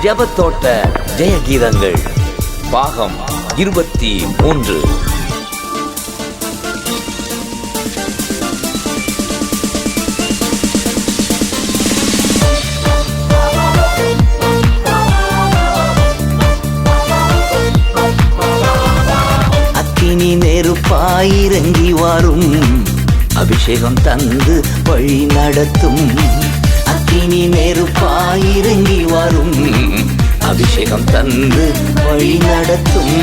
ஜெபத்தோட்ட ஜெயகீதங்கள் பாகம் 23. அக்கினி நெருப்பாயிறங்கி வரும், அபிஷேகம் தந்து வழி நடத்தும். அக்கினி நெருப்பாயிறங்கி வரும், அபிஷேகம் தந்து வழி நடத்தும்.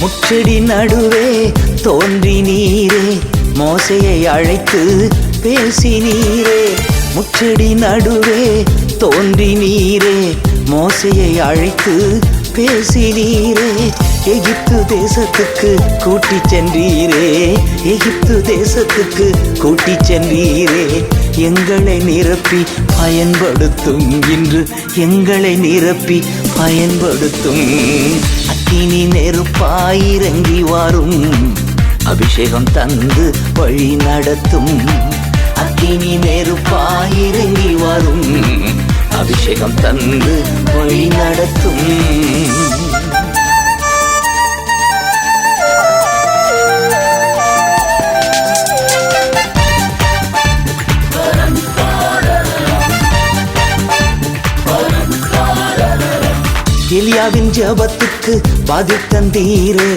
முச்செடி நடுவே தோன்றி நீரே, மோசேயை அழைத்து பேசி நீரே. முச்செடி நடுவே தோன்றி நீரே, மோசேயை அழைத்து பேசி நீரே. எகிப்து தேசத்துக்கு கூட்டி சென்றீரே, எகிப்து தேசத்துக்கு கூட்டி சென்றீரே. எங்களை நிரப்பி பயன்படுத்தும், இன்று எங்களை நிரப்பி பயன்படுத்தும். அக்கினி நெருப்பாயிறங்கி வரும், அபிஷேகம் தந்து வழி நடத்தும். அக்கினி நெருப்பாயிறங்கி வரும், அபிஷேகம் தந்து வழி நடத்தும். எலியாவின் ஜெபத்துக்கு பதில் தந்தீரே,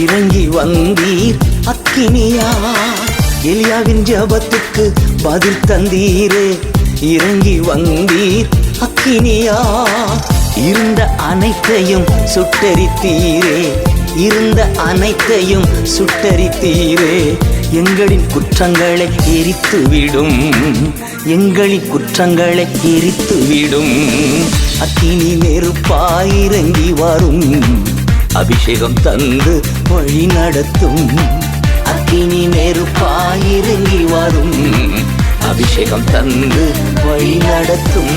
இறங்கி வந்தீர் அக்கினியா. எலியாவின் ஜெபத்துக்கு பதில் தந்தீரே, இறங்கி வந்தீர் அக்கினியா. இருந்த அனைத்தையும் சுட்டரித்தீரே, இருந்த அனைத்தையும் சுட்டரித்தீரே. எங்களின் குற்றங்களை எரித்துவிடும், எங்களின் குற்றங்களை எரித்துவிடும். அக்கினி நெருப்பாயிறங்கி வரும், அபிஷேகம் தந்து வழி நடத்தும். அக்கினி நெருப்பாயிறங்கி வரும், அபிஷேகம் தந்து வழி நடத்தும்.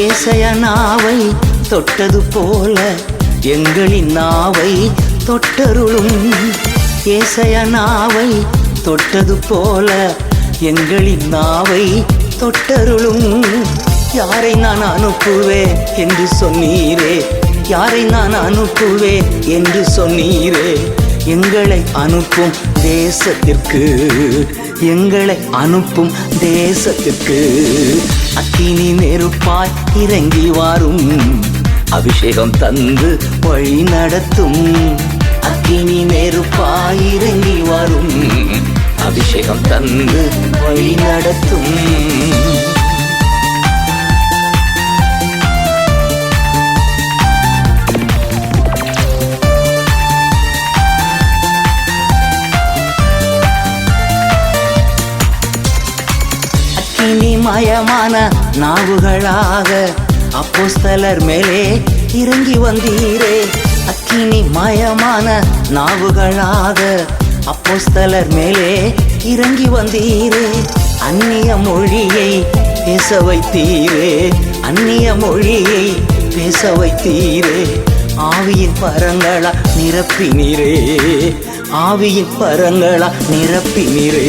ஏசாயா நாவை தொட்டது போல எங்களின் நாவை தொட்டருளும். ஏசாயா நாவை தொட்டது போல எங்களின் நாவை தொட்டருளும். யாரை நான் அனுப்புவேன் என்று சொன்னீரே, யாரை நான் அனுப்புவேன் என்று சொன்னீரே. எங்களை அனுப்பும் தேசத்திற்கு, எங்களை அனுப்பும் தேசத்திற்கு. அக்கினி நெருப்பாய் இறங்கி வரும், அபிஷேகம் தந்து வழி நடத்தும். அக்கினி நெருப்பாய் இறங்கி வரும், அபிஷேகம் தந்து வழி நடத்தும். மயமான நாவுகளாக அப்போஸ்தலர் மேலே இறங்கி வந்தீரே. அக்கினி மயமான நாவுகளாக அப்போஸ்தலர் மேலே இறங்கி வந்தீரே. அந்நிய மொழியை பேச வைத்தீரே, அந்நிய மொழியை பேச வைத்தீரே. ஆவியின் பரங்களா நிரப்பினீரே, ஆவியின் பரங்களா நிரப்பினீரே.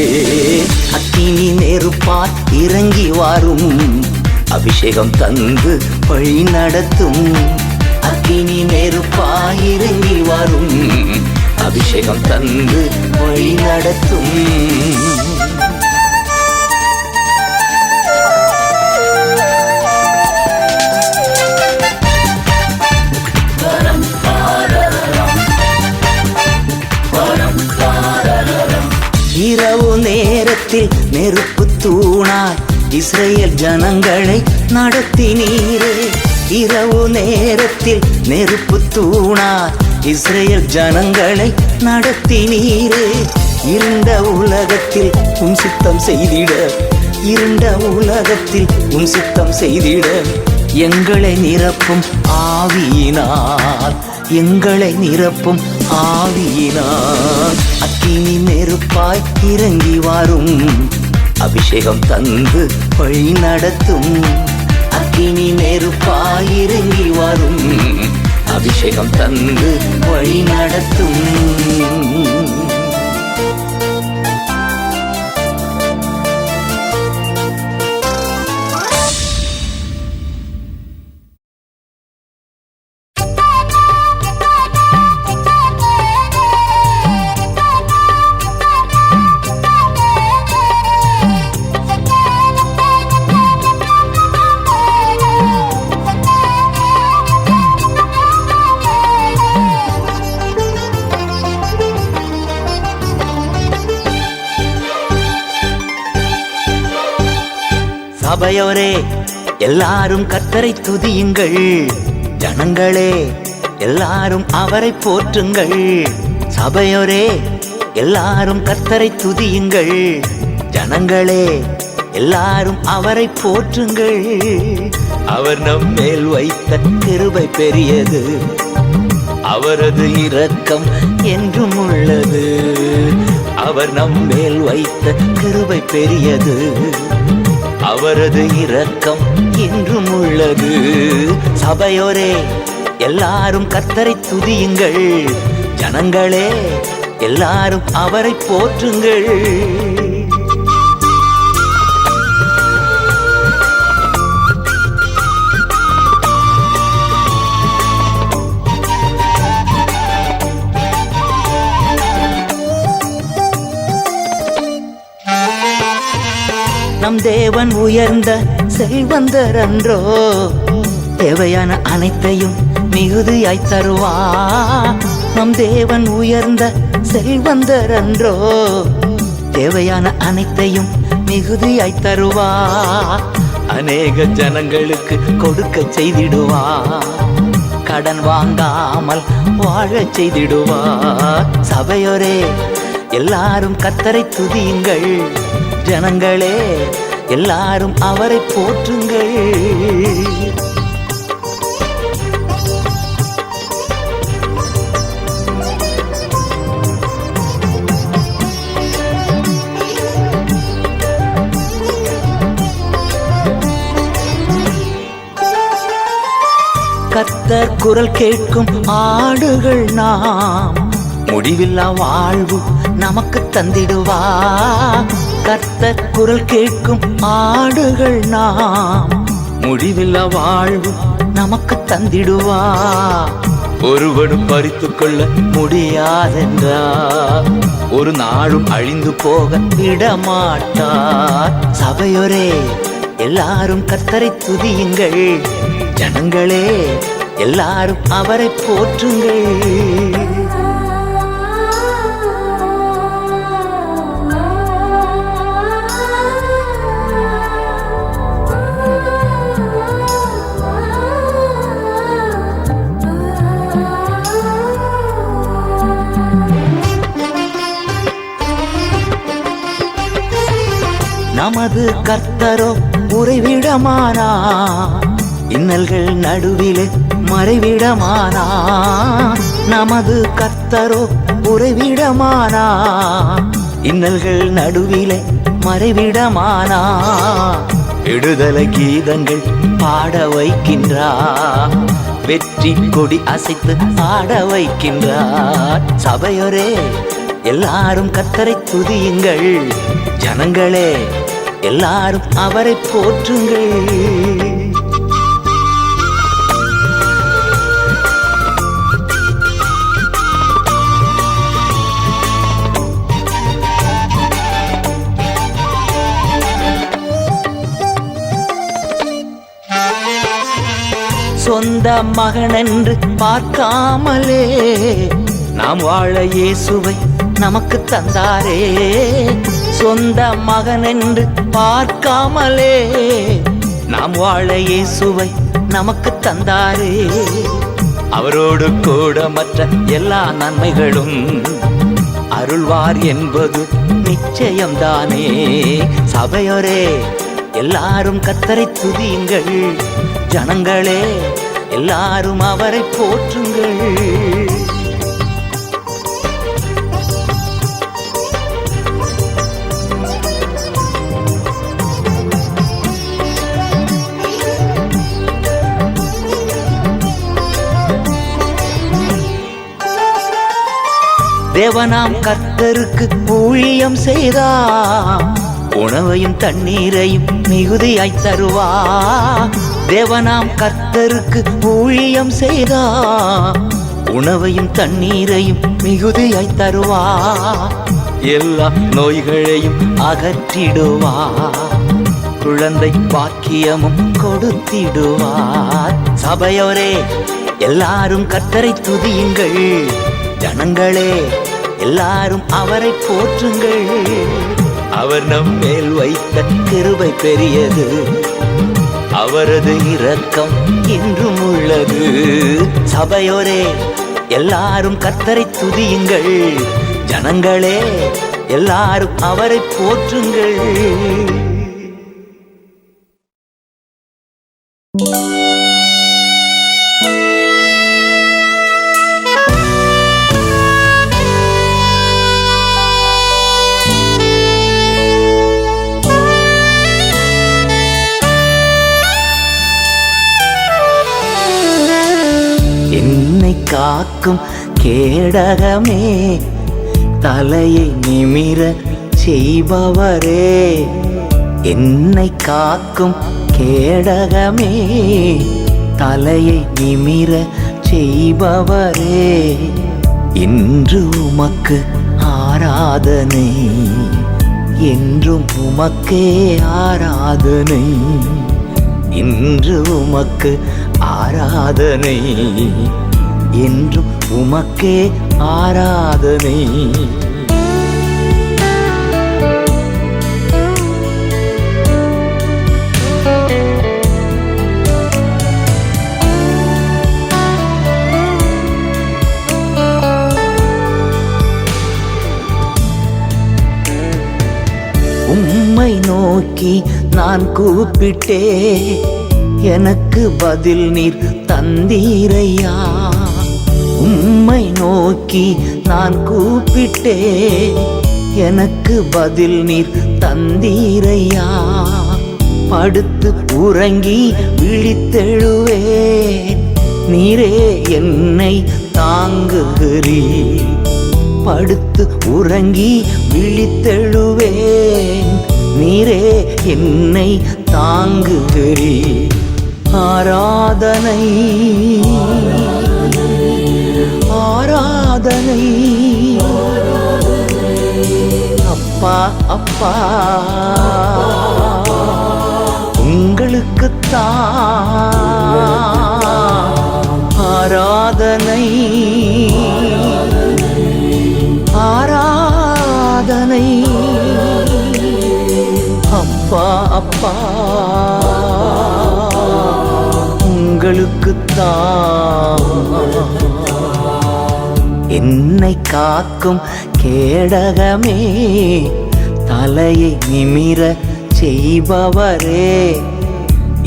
அக்கினி நெருப்பாய் இறங்கி வரும், அபிஷேகம் தந்து வழி நடத்தும். அக்கினி நெருப்பாய் இறங்கி வரும், அபிஷேகம் தந்து வழி நடத்தும். இரவு நேரத்தில் நெருப்பு தூணாய் இஸ்ரேல் ஜனங்களை நடத்தினீரே. இரவு நேரத்தில் நெருப்பு தூணார் இஸ்ரேல் ஜனங்களை நடத்தினீரே. இருண்ட உலகத்தில் உம் சித்தம் செய்திட, இருண்ட உலகத்தில் உம் சித்தம் செய்திட எங்களை நிரப்பும் ஆவியினால், எங்களை நிரப்பும் ஆவியினால். அக்கினி நெருப்பாய் இறங்கி வரும், அபிஷேகம் தந்து வழி நடத்தும். அக்கினி நெருப்பாய் இறங்கி வரும், அபிஷேகம் தந்து வழி நடத்தும். சபையோரே எல்லாரும் கர்த்தரை துதியுங்கள், ஜனங்களே எல்லாரும் அவரை போற்றுங்கள். சபையோரே எல்லாரும் கர்த்தரை துதியுங்கள், ஜனங்களே எல்லாரும் அவரை போற்றுங்கள். அவர் நம் மேல் வைத்த கிருபை பெரியது, அவரது இரக்கம் என்றும் உள்ளது. அவர் நம் மேல் வைத்த கிருபை பெரியது, அவரது இரக்கம் என்றும் உள்ளது. சபையோரே எல்லாரும் கர்த்தரை துதியுங்கள், ஜனங்களே எல்லாரும் அவரை போற்றுங்கள். நம் தேவன் உயர்ந்த செல்வந்தர் அன்றோ, தேவையான அனைத்தையும் மிகுதியாய் தருவார். நம் தேவன் உயர்ந்த செல்வந்தர் அன்றோ, தேவையான அனைத்தையும் மிகுதியாய் தருவார். அநேக ஜனங்களுக்கு கொடுக்க செய்திடுவார், கடன் வாங்காமல் வாழ செய்திடுவார். சபையோரே எல்லாரும் கர்த்தரை துதியுங்கள், ஜனங்களே எல்லாரும் அவரை போற்றுங்கள். கர்த்தர் குரல் கேட்கும் ஆடுகள் நாம், முடிவில்லா வாழ்வு நமக்கு தந்திடுவார். கர்த்தர் குரல் கேட்கும் ஆடுகள் நாம், முடிவில்லா வாழ்வு நமக்கு தந்திடுவார். ஒருவனும் பறித்துக் கொள்ள முடியாதென்றார், ஒரு நாளும் அழிந்து போக விடமாட்டார். சபையோரே எல்லாரும் கர்த்தரை துதியுங்கள், ஜனங்களே எல்லாரும் அவரை போற்றுங்கள். நமது கர்த்தரோ உறைவிடமானா, இன்னல்கள் நடுவிலே மறைவிடமானா. நமது கர்த்தரோ உறைவிடமானா, இன்னல்கள் நடுவிலே மறைவிடமானா. விடுதலை கீதங்கள் பாட வைக்கின்றார், வெற்றி கொடி அசைத்து ஆட வைக்கின்றார். சபையோரே எல்லாரும் கர்த்தரை துதியுங்கள், ஜனங்களே எல்லாரும் அவரை போற்றுங்கள். சொந்த மகனென்று பார்க்காமலே நாம் வாழ இயேசுவை நமக்கு தந்தாரே. சொந்த மகனென்று பார்க்காமலே நாம் வாழ இயேசுவை நமக்கு தந்தாரே. அவரோடு கூட மற்ற எல்லா நன்மைகளும் அருள்வார் என்பது நிச்சயம்தானே. சபையோரே எல்லாரும் கர்த்தரை துதியுங்கள், ஜனங்களே எல்லாரும் அவரை போற்றுங்கள். தேவனாம் கர்த்தருக்கு ஊழியம் செய்தா, உணவையும் தண்ணீரையும் மிகுதியாய் தருவா. தேவனாம் கர்த்தருக்கு ஊழியம் செய்தா, உணவையும் தண்ணீரையும் மிகுதியாய் தருவா. எல்லா நோய்களையும் அகற்றிடுவா, குழந்தை பாக்கியமும் கொடுத்திடுவார். சபையோரே எல்லாரும் கர்த்தரை துதியுங்கள், ஜனங்களே எல்லாரும் அவரை போற்றுங்கள். அவர் நம் மேல் வைத்த கிருபை பெரியது, அவரது இரக்கம் என்றும் உள்ளது. சபையோரே எல்லாரும் கர்த்தரை துதியுங்கள், ஜனங்களே எல்லாரும் அவரை போற்றுங்கள். என்னை காக்கும் கேடகமே, தலையை நிமிர செய்பவரே. என்னை காக்கும் கேடகமே, தலையை நிமிர செய்பவரே. இன்று உமக்கு ஆராதனை, என்றும் உமக்கே ஆராதனை. இன்று உமக்கு ஆராதனை, என்றும் உமக்கே ஆராதனை. உம்மை நோக்கி நான் கூப்பிட்டே, எனக்கு பதில் நீர் தந்தீரையா. உம்மை நோக்கி நான் கூப்பிட்டே, எனக்கு பதில் நீர் தந்தீரையா. படுத்து உறங்கி விழித்தெழுவேன், நீரே என்னை தாங்குகிறீர். படுத்து உறங்கி விழித்தெழுவேன், நீரே என்னை தாங்குகிறீர். ஆராதனை ஆராதனை அப்பா அப்பா உங்களுக்குத்தான் ஆராதனை ஆராதனை. அப்பா அப்பா உங்களுக்குத்தான். என்னை காக்கும் கேடகமே, தலையை நிமிர செய்பவரே.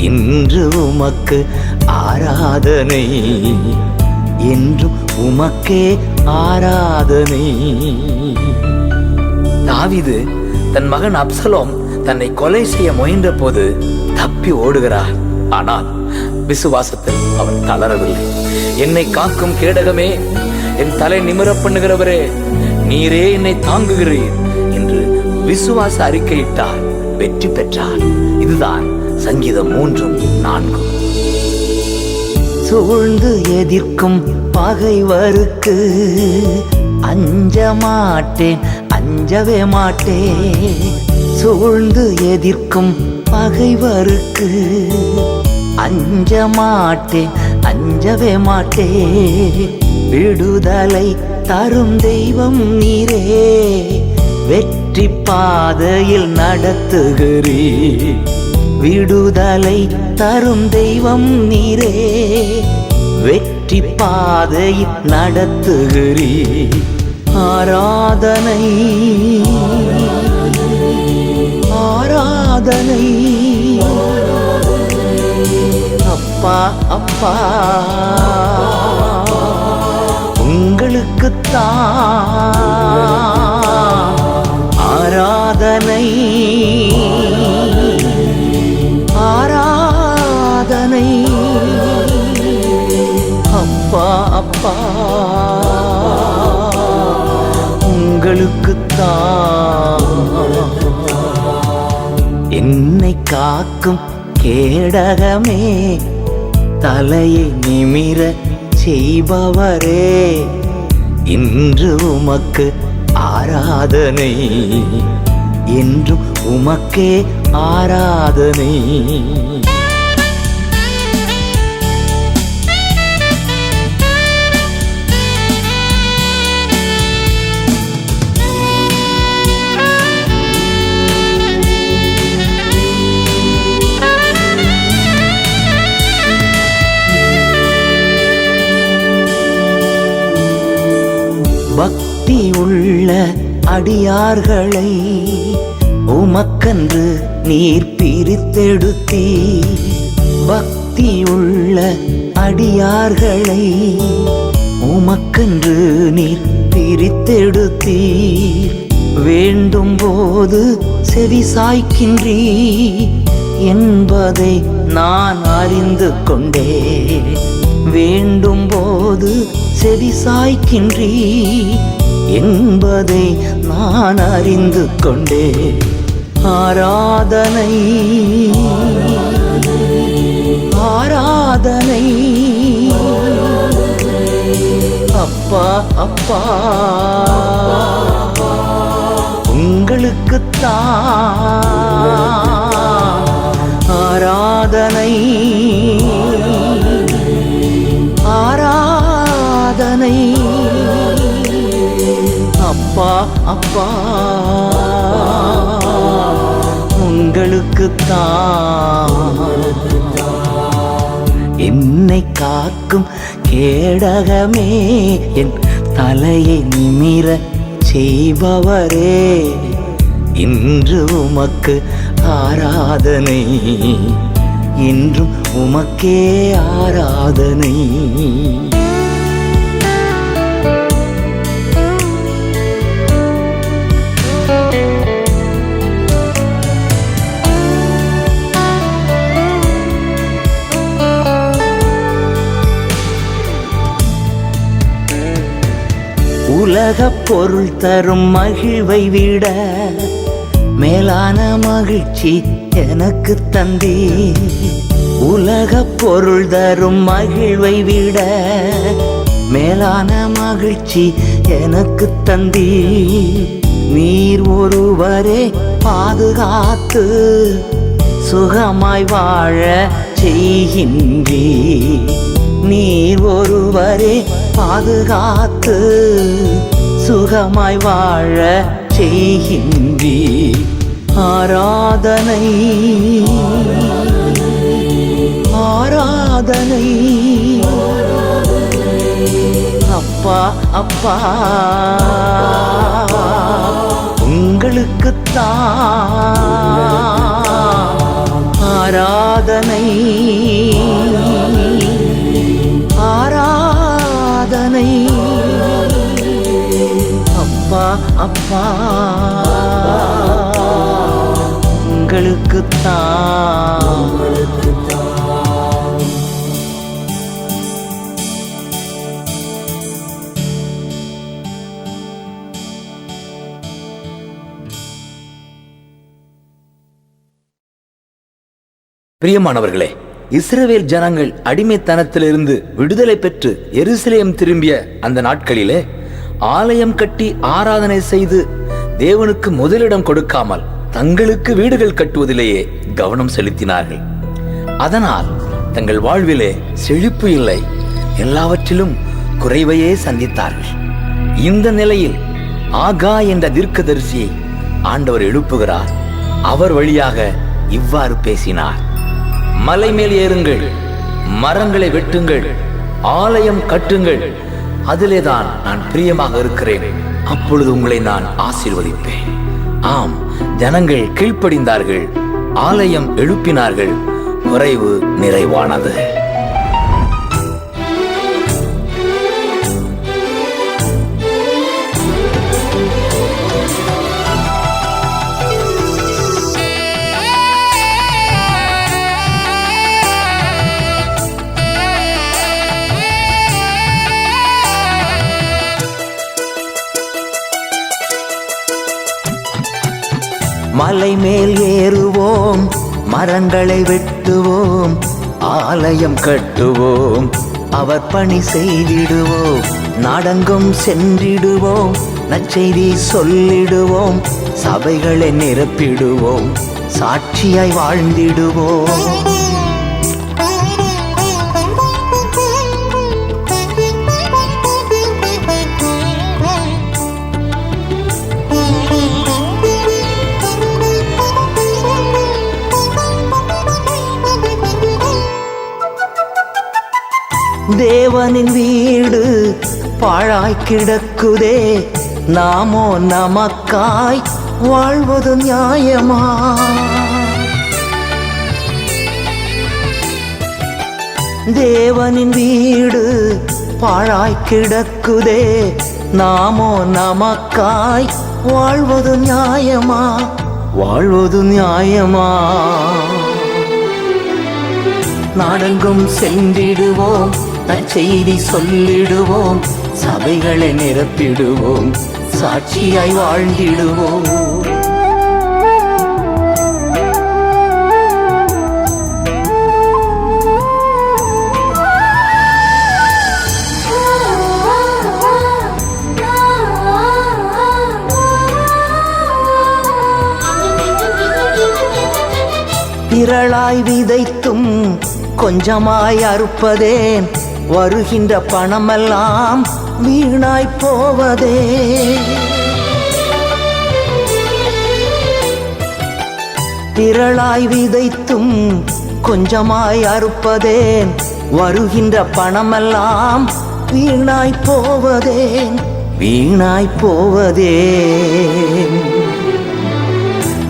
இன்று உமக்கு ஆராதனை, என்றும் உமக்கே ஆராதனை. தாவீது தன் மகன் அப்சலோம் தன்னை கொலை செய்ய முயன்ற போது தப்பி ஓடுகிறார். ஆனால் விசுவாசத்தில் அவன் தளரவில்லை. என்னை காக்கும் கேடகமே, என் தலை நிமிர பண்ணுகிறவரே, நீரே என்னை தாங்குகிறீர் என்று விசுவாச அறிக்கையிட்டார், வெற்றி பெற்றார். இதுதான் சங்கீதம் 3:4. சூழ்ந்து எதிர்க்கும் பகைவருக்கு அஞ்ச மாட்டேன், அஞ்சவே மாட்டேன். சூழ்ந்து எதிர்க்கும் பகைவருக்கு அஞ்ச மாட்டேன், அஞ்சவே மாட்டேன். விடுதலை தரும் தெய்வம் நீரே, வெற்றி பாதையில் நடத்துகிறீர். விடுதலை தரும் தெய்வம் நீரே, வெற்றி பாதையில் நடத்துகிறீ. ஆராதனை ஆராதனை அப்பா அப்பா உங்களுக்குத்தான் ஆராதனை ஆராதனை அப்பா அப்பா உங்களுக்குத்தான். என்னை காக்கும் கேடகமே, தலையை நிமிர செய்பவரே, இன்று உமக்கு ஆராதனை, என்றும் உமக்கே ஆராதனை. பக்தி உள்ள அடியார்களை உமக்கன்று நீர் பிரித்தெடுத்தீ. பக்தி உள்ள அடியார்களை உமக்கன்று நீர் பிரித்தெடுத்தீ. வேண்டும் போது செவி சாய்க்கின்றீ என்பதை நான் அறிந்து கொண்டே. வேண்டும் போது செவி சாய்க்கின்றீ என்பதை நான் அறிந்து கொண்டே. ஆராதனை ஆராதனை அப்பா அப்பா உங்களுக்குத்தான் ஆராதனை ஆராதனை அப்பா அப்பா உங்களுக்குத்தான். என்னை காக்கும் கேடகமே, என் தலையை நிமிர செய்பவரே, இன்று உமக்கு ஆராதனை, என்றும் உமக்கே ஆராதனை. உலகப் பொருள் தரும் மகிழ்வை விட மேலான மகிழ்ச்சி எனக்கு தந்தீ. உலகப் பொருள் தரும் மகிழ்வை விட மேலான மகிழ்ச்சி எனக்கு தந்தீ. நீர் ஒருவரே பாதுகாத்து சுகமாய் வாழ செய்கின்றீ. நீர் ஒருவரே பாதுகாத்து சுகமாய் வாழ செய்கின்றீ. ஆராதனை ஆராதனை அப்பா அப்பா உங்களுக்குத்தான் ஆராதனை ஆராதனை அப்பா அப்பா உங்களுக்குத்தான். பிரியமானவர்களே, இஸ்ரவேல் ஜனங்கள் அடிமைத்தனத்திலிருந்து விடுதலை பெற்று எருசலேம் திரும்பிய அந்த நாட்களிலே ஆலயம் கட்டி ஆராதனை செய்து தேவனுக்கு முதலிடம் கொடுக்காமல் தங்களுக்கு வீடுகள் கட்டுவதிலேயே கவனம் செலுத்தினார்கள். அதனால் தங்கள் வாழ்விலே செழிப்பு இல்லை, எல்லாவற்றிலும் குறைவையே சந்தித்தார்கள். இந்த நிலையில் ஆகா என்ற தீர்க்கதரிசியை ஆண்டவர் எழுப்புகிறார். அவர் வழியாக இவ்வாறு பேசினார்: மலை மேல் ஏறுங்கள், மரங்களை வெட்டுங்கள், ஆலயம் கட்டுங்கள், அதிலேதான் நான் பிரியமாக இருக்கிறேன். அப்பொழுது உங்களை நான் ஆசீர்வதிப்பேன். ஆம், ஜனங்கள் கீழ்ப்படிந்தார்கள், ஆலயம் எழுப்பினார்கள், குறைவு நிறைவானது. மலை மேல் ஏறுவோம், மரங்களை வெட்டுவோம், ஆலயம் கட்டுவோம், அவர் பணி செய்திடுவோம். நாடெங்கும் சென்றிடுவோம், நற்செய்தி சொல்லிடுவோம், சபைகளை நிரப்பிடுவோம், சாட்சியாய் வாழ்ந்திடுவோம். தேவனின் வீடு பாழாய் கிடக்குதே, நாமோ நமக்காய் வாழ்வது நியாயமா? தேவனின் வீடு பாழாய் கிடக்குதே, நாமோ நமக்காய் வாழ்வது நியாயமா? வாழ்வது நியாயமா? நாடெங்கும் சென்றிடுவோம், நற்செய்தி சொல்லிடுவோம், சபைகளை நிரப்பிடுவோம், சாட்சியாய் வாழ்ந்திடுவோம். திரளாய் விதைத்தும் கொஞ்சமாய் அறுப்பதேன், வருகின்ற பணமெல்லாம் வீணாய் போவதே. திரளாய் விதைத்தும் கொஞ்சமாய் அறுப்பதேன், வருகின்ற பணமெல்லாம் வீணாய் போவதேன், வீணாய் போவதேன்.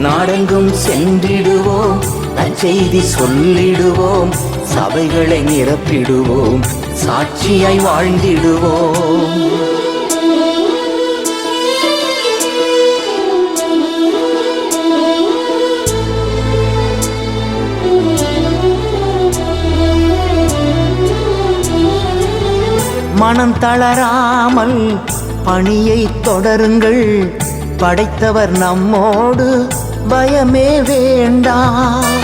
நாடெங்கும் சென்றிடுவோம், நற்செய்தி சொல்லிடுவோம், சபைகளை நிரப்பிடுவோம், சாட்சியாய் வாழ்ந்திடுவோம். மனம் தளராமல் பணியை தொடருங்கள், படைத்தவர் நம்மோடு, பயமே வேண்டாம்.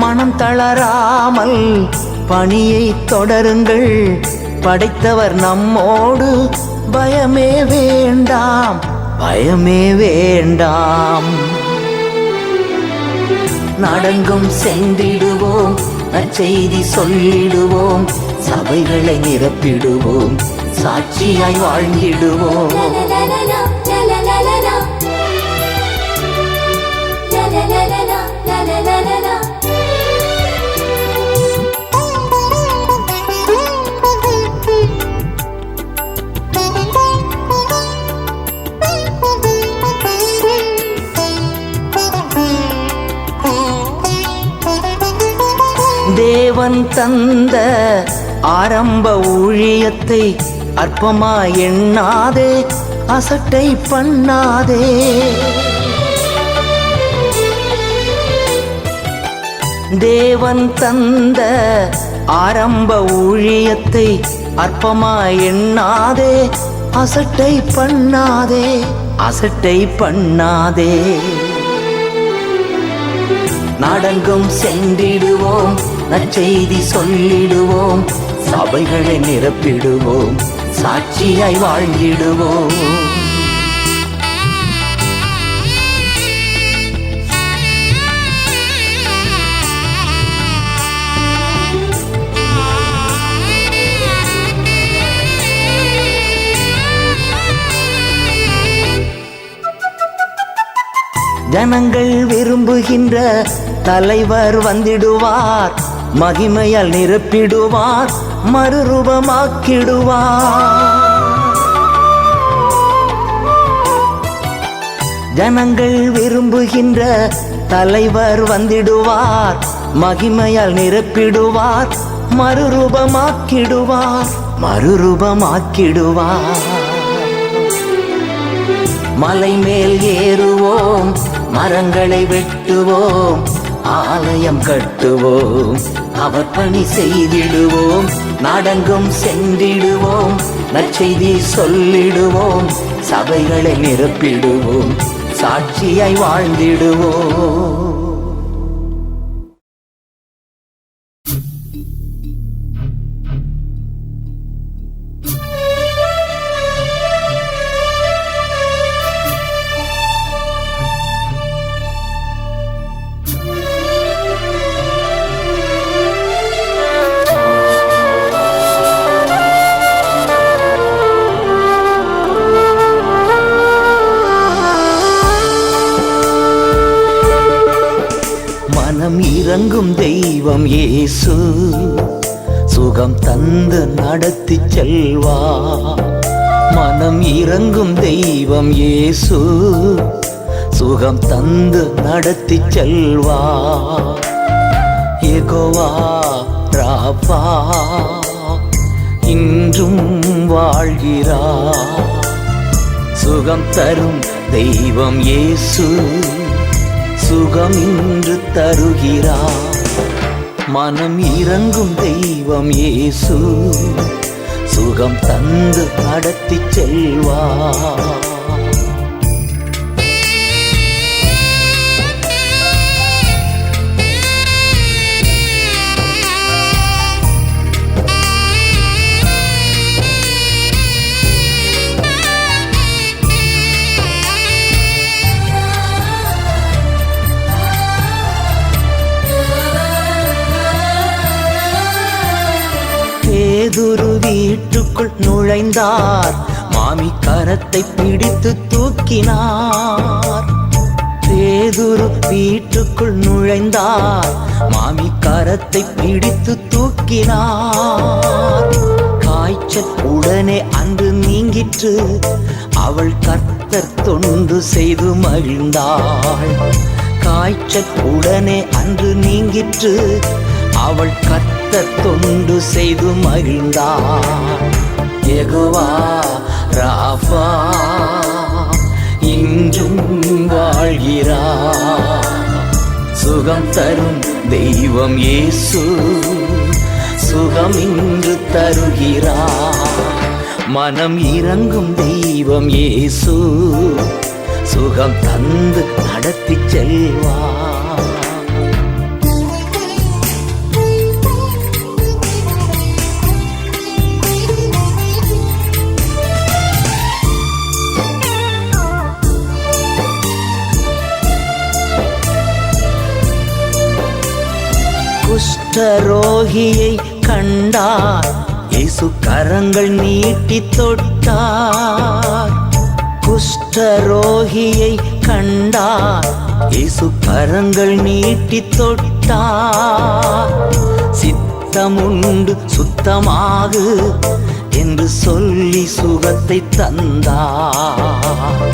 மனம் தளராமல் பணியை தொடருங்கள், படைத்தவர் நம்மோடு, பயமே வேண்டாம், பயமே வேண்டாம். நாடெங்கும் சென்றிடுவோம், நற்செய்தி சொல்லிடுவோம், சபைகளை நிரப்பிடுவோம், சாட்சியாய் வாழ்ந்திடுவோம். தேவன் தந்த ஆரம்ப ஊழியத்தை அற்பமா எண்ணாதே, அசட்டை பண்ணாதே. தேவன் தந்த ஆரம்ப ஊழியத்தை அற்பமா எண்ணாதே, அசட்டை பண்ணாதே, அசட்டை பண்ணாதே. நாடெங்கும் சென்றிடுவோம், நற்செய்தி சொல்லிடுவோம், சபைகளை நிரப்பிடுவோம், சாட்சியாய் வாழ்ந்திடுவோம். ஜனங்கள் விரும்புகின்ற தலைவர் வந்திடுவார், மகிமையால் நிரப்பிடுவார், மறுரூபமாக்கிடுவார். ஜனங்கள் விரும்புகின்ற தலைவர் வந்திடுவார், மகிமையால் நிரப்பிடுவார், மறுரூபமாக்கிடுவார், மறுரூபமாக்கிடுவார். மலை மேல் ஏறுவோம், மரங்களை வெட்டுவோம், ஆலயம் கட்டுவோம், அவர் பணி செய்திடுவோம், நாடெங்கும் சென்றிடுவோம், நற்செய்தி சொல்லிடுவோம், சபைகளை நிரப்பிடுவோம், சாட்சியாய் வாழ்ந்திடுவோம். மனம் இறங்கும் தெய்வம் இயேசு, சுகம் தந்து நடத்தி செல்வார். மனம் இறங்கும் தெய்வம் இயேசு, சுகம் தந்து நடத்தி செல்வார். யெகோவா ராபா இன்றும் வாழ்கிறார். சுகம் தரும் தெய்வம் இயேசு, சுகம் இன்று தருகிறார். மனம் இறங்கும் தெய்வம் இயேசு, சுகம் தந்து நடத்தி செல்வார். பேதுரு வீட்டுக்குள் நுழைந்தார், மாமி கரத்தை பிடித்து தூக்கினார். பேதுரு வீட்டுக்குள் நுழைந்தார், மாமி கரத்தை பிடித்து தூக்கினார். காய்ச்சல் உடனே அன்று நீங்கிற்று, அவள் கர்த்தர் தொண்டு செய்து மகிழ்ந்தாள். காய்ச்சல் உடனே அன்று நீங்கிற்று, அவள் கர்த்தர் தொண்டு செய்து மகிழ்ந்தாள். யெகோவா ராபா இன்றும் வாழ்கிறார். சுகம் தரும் தெய்வம் இயேசு, சுகம் இன்று தருகிறார். மனம் இறங்கும் தெய்வம் இயேசு, சுகம் தந்து நடத்தி செல்வார். குஷ்டரோகியை கண்டார், இயேசு கரங்கள் நீட்டி தொட்டார். குஷ்டரோகியை கண்டார், இயேசு கரங்கள் நீட்டி தொட்டார். சித்தமுண்டு சுத்தமாகு என்று சொல்லி சுகத்தை தந்தார்.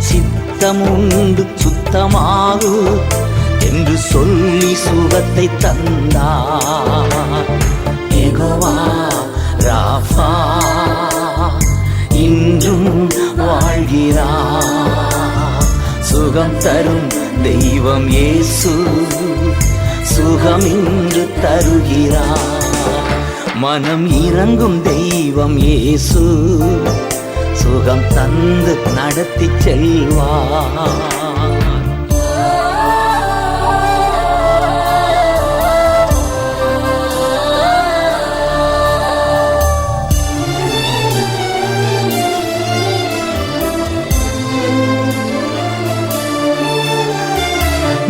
சித்தமுண்டு சுத்தமாகு என்று சொல்லி சுகத்தை தந்தார். யெகோவா ராபா இன்றும் வாழ்கிறார். சுகம் தரும் தெய்வம் இயேசு, சுகம் இன்று தருகிறார். மனம் இறங்கும் தெய்வம் இயேசு, சுகம் தந்து நடத்தி செல்வார்.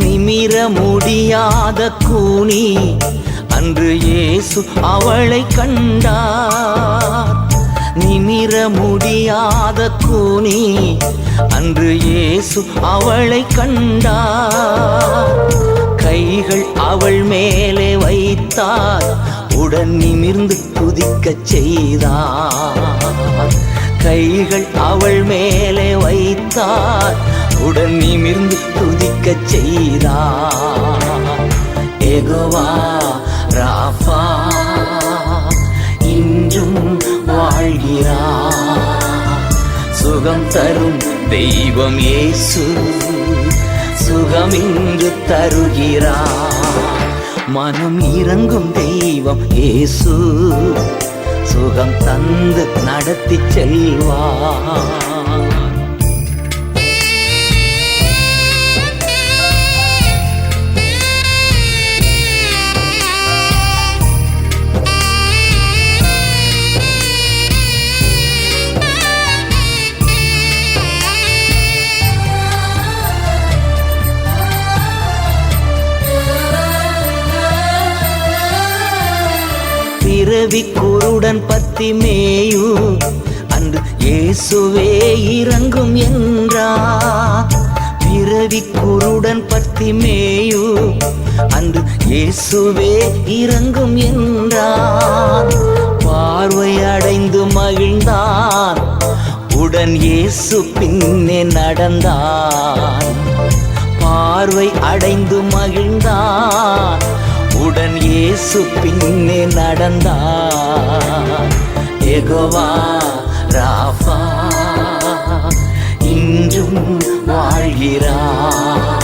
நிமிர முடியாத கூனி அன்று இயேசு அவளை கண்டார். நிமிர முடியாத கூனி அன்று இயேசு இயேசு அவளை கண்டார். கைகள் அவள் மேலே வைத்தார், உடன் நிமிர்ந்து துதிக்கச் செய்தார். கைகள் அவள் மேலே வைத்தார், உடன் நிமிர்ந்து துதிக்கச் செய்தார். யெகோவா ராஃபா இன்றும் வாழ்கிறார். சுகம் தரும் தெய்வம் இயேசு சுகம் இன்று தருகிறார். மனம் இறங்கும் தெய்வம் இயேசு சுகம் தந்து நடத்தி செல்வார். பிறவி குருடன் பத்திமேயு அன்று இயேசுவே இறங்கும் என்றார். பிறவி குருடன் பத்திமேயு அன்று இயேசுவே இறங்கும் என்றார். பார்வை அடைந்து மகிழ்ந்தான், உடன் இயேசு பின்னே நடந்தான். பார்வை அடைந்து மகிழ்ந்தான், உடன் இயேசு பின்னே நடந்தார். யெகோவா ராஃபா இன்றும் வாழ்கிறார்.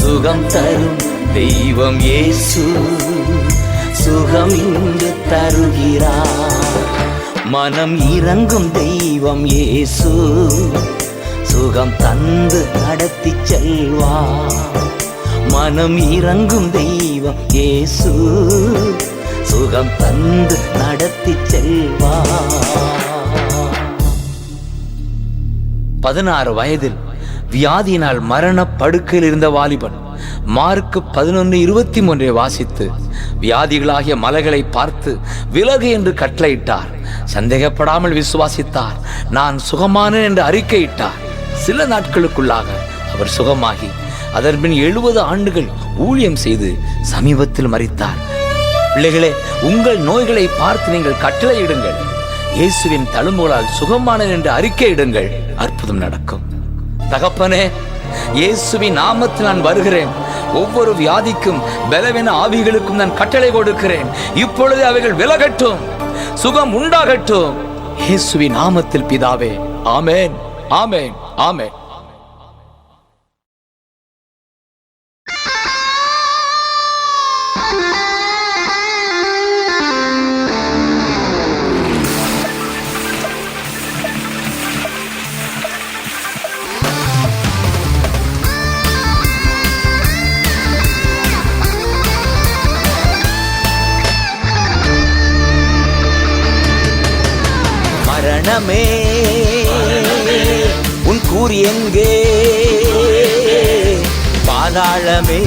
சுகம் தரும் தெய்வம் இயேசு சுகம் இன்று தருகிறார். மனம் இறங்கும் தெய்வம் இயேசு சுகம் தந்து நடத்தி செல்வார். மனம் இறங்கும் தெய்வம் இயேசு சுகம் தந்து நடத்தி செல்வார். 16 வயதில் வியாதியினால் மரண படுக்கையில் இருந்த வாலிபன் மார்க்கு 11:23 வாசித்து வியாதிகளாகிய மலைகளை பார்த்து விலகு என்று கட்டளையிட்டார். சந்தேகப்படாமல் விசுவாசித்தார். நான் சுகமானேன் என்று அறிக்கையிட்டார். சில நாட்களுக்குள்ளாக அவர் சுகமாகி அதன்பின் 70 ஆண்டுகள் ஊழியம் செய்து சமீபத்தில் மரித்தார். பிள்ளைகளே, உங்கள் நோய்களை பார்த்து நீங்கள் கட்டளையிடுங்கள். இயேசுவின் தழும்புகளால் சுகமானேன் என்று அறிக்கையிடுங்கள். அற்புதம் நடக்கும். தகப்பனே, இயேசுவின் நாமத்தில் நான் வருகிறேன். ஒவ்வொரு வியாதிக்கும் பலவீன ஆவிகளுக்கும் நான் கட்டளை கொடுக்கிறேன். இப்பொழுது அவைகள் விலகட்டும், சுகம் உண்டாகட்டும். இயேசுவின் நாமத்தில் பிதாவே, ஆமென், ஆமென், ஆமென். மரணமே உன் கூறி எங்கே, பாதாளமே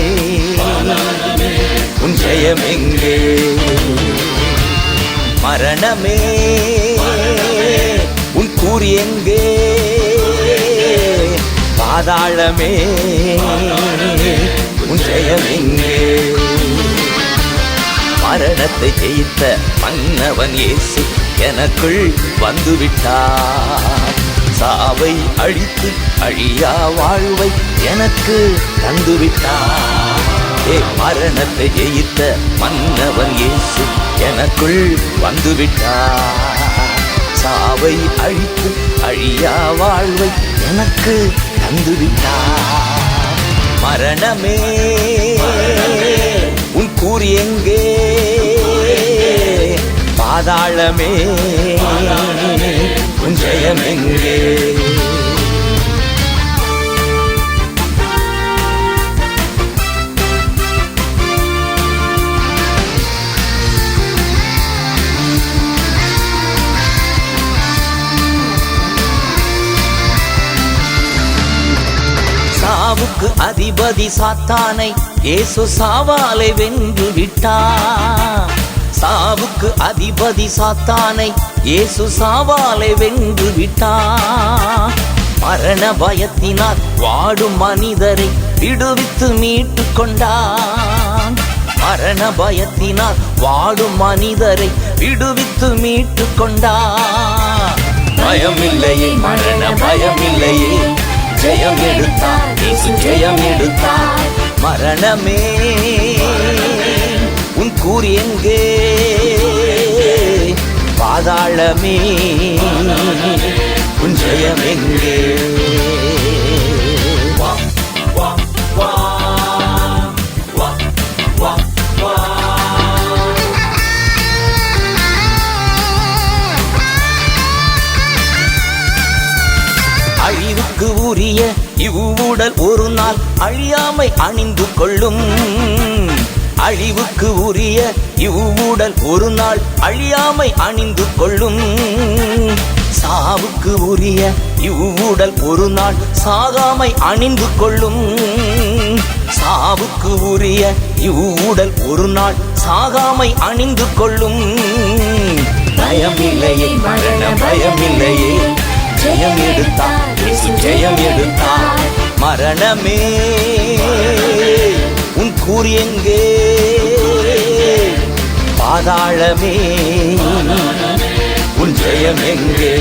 உன் ஜெயம் எங்கே. மரணமே உன் கூறி எங்கே, பாதாளமே உன் ஜெயம் எங்கே. மரணத்தை ஜெயித்த மன்னவன் இயேசு எனக்குள் வந்துவிட்டார். சாவை அழித்து அழியா வாழ்வை எனக்கு தந்துவிட்டார். மரணத்தை ஜெயித்த மன்னவன் இயேசு எனக்குள் வந்துவிட்டார். சாவை அழித்து அழியா வாழ்வை எனக்கு தந்துவிட்டார். மரணமே உன் கூறி எங்கே, பாதாளமே உன் ஜெயம் எங்கே. சாவுக்கு அதிபதி சாத்தானை இயேசு சாவாலை வென்று விட்டார். சாவுக்கு அதிபதி சாத்தானை இயேசு சாவாலை வென்று விட்டார். மரண பயத்தினால் வாடும் மனிதரை விடுவித்து மீட்டு கொண்டான். மரண பயத்தினால் வாடும் மனிதரை விடுவித்து மீட்டு கொண்டான். பயமில்லையே, மரண பயமில்லையே, ஜெயம் எடுத்தார் இயேசு, ஜெயம் எடுத்தார். மரணமே உன் கூறி எங்கே, பாதாளமே உன் ஜெயம் எங்கே. அழிவுக்கு உரிய இவ்வுடல் ஒரு நாள் அழியாமை அணிந்து கொள்ளும். அழிவுக்கு உரிய இவ்வுடல் ஒரு நாள் அழியாமை அணிந்து கொள்ளும். சாவுக்கு உரிய இவ்வுடல் ஒரு நாள் சாகாமை அணிந்து கொள்ளும். சாவுக்கு உரிய இவ்வுடல் ஒரு நாள் சாகாமை அணிந்து கொள்ளும். பயமில்லையே, மரண பயமில்லையே, ஜெயம் எடுத்தார் இயேசு, ஜெயம் எடுத்தார். மரணமே உன் கூறி எங்கே, பாதாளமே உன் ஜெயம் எங்கே.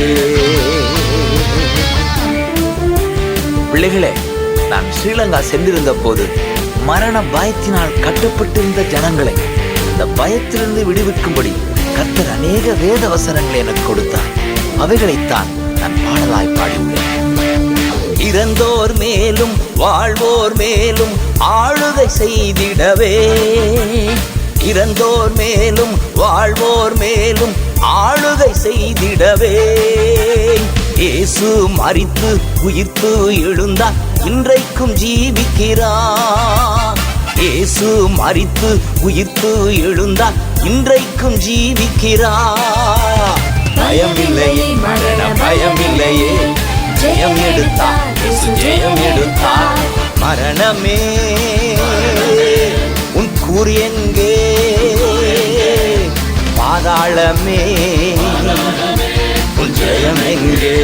பிள்ளைகளே, நான் ஸ்ரீலங்கா சென்றிருந்த போது மரண பயத்தினால் கட்டுப்பட்டிருந்த ஜனங்களை இந்த பயத்திலிருந்து விடுவிக்கும்படி கர்த்தர் அநேக வேத வசனங்களை எனக்கு கொடுத்தார். அவைகளைத்தான் நான் பாடலாய் பாடியுள்ளேன். இறந்தோர் மேலும் வாழ்வோர் மேலும் ஆளுகை செய்திடவே, இறந்தோர் மேலும் வாழ்வோர் மேலும் ஆளுகை செய்திடவே, இயேசு மரித்து உயிர்த்து எழுந்தார், இன்றைக்கும் ஜீவிக்கிறார். இயேசு மரித்து உயிர்த்து எழுந்தார், இன்றைக்கும் ஜீவிக்கிறார். பயமில்லையே, மரண பயமில்லையே, ஜெயம் எடுத்தார் இயேசு, ஜெயம் எடுத்தார். மரணமே உன் கூறி எங்கே, பாதாளமே உன் ஜெயம் எங்கே.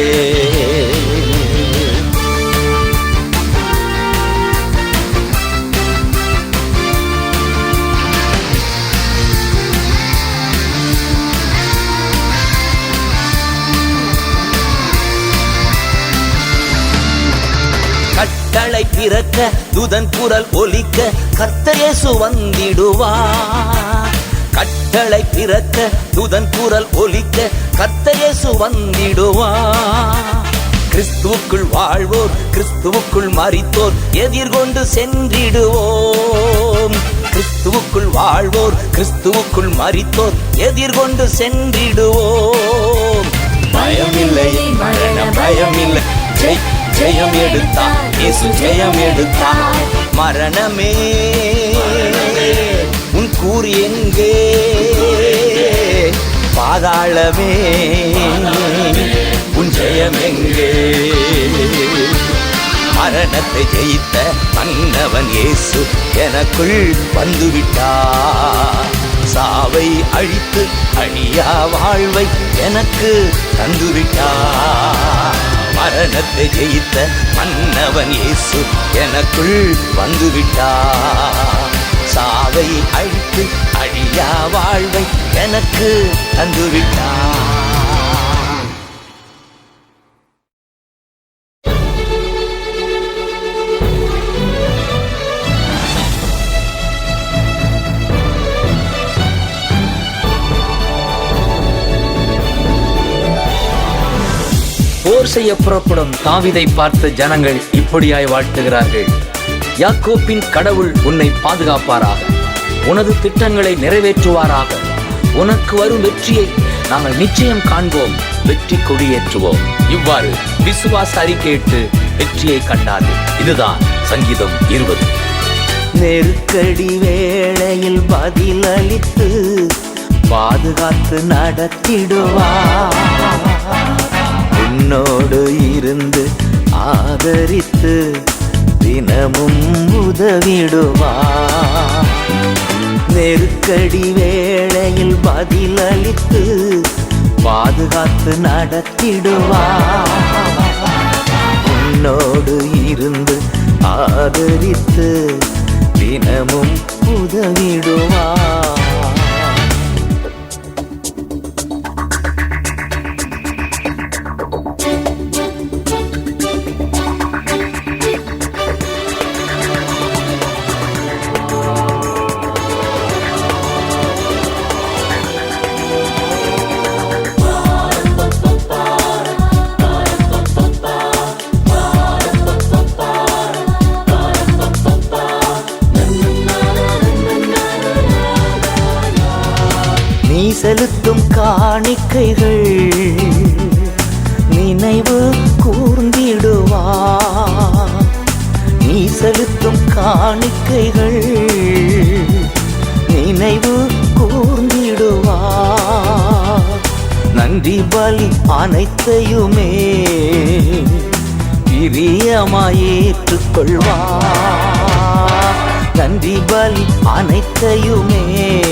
கட்டளை பிறக்க துதன் குரல் ஒலிக்க கர்த்தர் இயேசு வந்திடுவார். கட்டளை பிறக்க துதன் குரல் ஒலிக்க கர்த்தர் இயேசு வந்திடுவார். கிறிஸ்துவுக்குள் வாழ்வோர் கிறிஸ்துவுக்குள் மரித்தோர் எதிர்கொண்டு சென்றிடுவோம். கிறிஸ்துவுக்குள் வாழ்வோர் கிறிஸ்துவுக்குள் மரித்தோர் எதிர்கொண்டு சென்றிடுவோம். பயமில்லையே, மரண பயமில்லை, ஜெயம் எடுத்தார் இயேசு, ஜெயம் எடுத்தார். மரணமே உன் கூறி எங்கே, பாதாளமே உன் ஜெயம் எங்கே. மரணத்தை ஜெயித்த மன்னவன் இயேசு எனக்குள் வந்துவிட்டார். சாவை அழித்து அழியா வாழ்வை எனக்கு தந்துவிட்டார். மரணத்தை ஜெயித்த மன்னவன் இயேசு எனக்குள் வந்துவிட்டார். சாவை அழித்து அழியா வாழ்வை எனக்கு தந்துவிட்டார். போர் செய்ய புறப்படும் தாவீதை பார்த்த ஜனங்கள் இப்படியாய் வாழ்த்துகிறார்கள். யாக்கோப்பின் கடவுள் உன்னை பாதுகாப்பாராக, உனது திட்டங்களை நிறைவேற்றுவாராக. உனக்கு வரும் வெற்றியை நாங்கள் நிச்சயம் காண்போம், வெற்றி கொடியேற்றுவோம். இவ்வாறு விசுவாச அறிக்கையிட்டு வெற்றியை கண்டார்கள். இதுதான் சங்கீதம் 20. நெருக்கடி வேளையில் பதிலளித்து பாதுகாத்து நடத்திடுவார். உன்னோடு இருந்து ஆதரித்து தினமும் உதவிடுவார். நெருக்கடி வேளையில் பதிலளித்து பாதுகாத்து நடத்திடுவார். உன்னோடு இருந்து ஆதரித்து தினமும் உதவிடுவார். நீ செலுத்தும் காணிக்கைகள் நினைவு கூர்ந்திடுவார். நீ செலுத்தும் காணிக்கைகள் நினைவு கூர்ந்திடுவார். நன்றி பலி அனைத்தையுமே பிரியமாயேற்றுக்கொள்வார். நன்றி பலி அனைத்தையுமே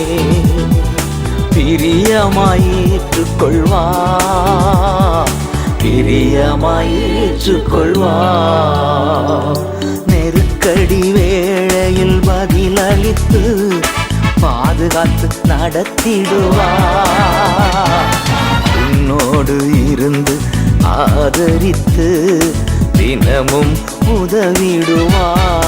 பிரியமாயேற்றுக்கொள்வார். பிரியமாயேற்றுக்கொள்வார். நெருக்கடி வேளையில் பதிலளித்து பாதுகாத்து நடத்திடுவார். உன்னோடு இருந்து ஆதரித்து தினமும் உதவிடுவார்.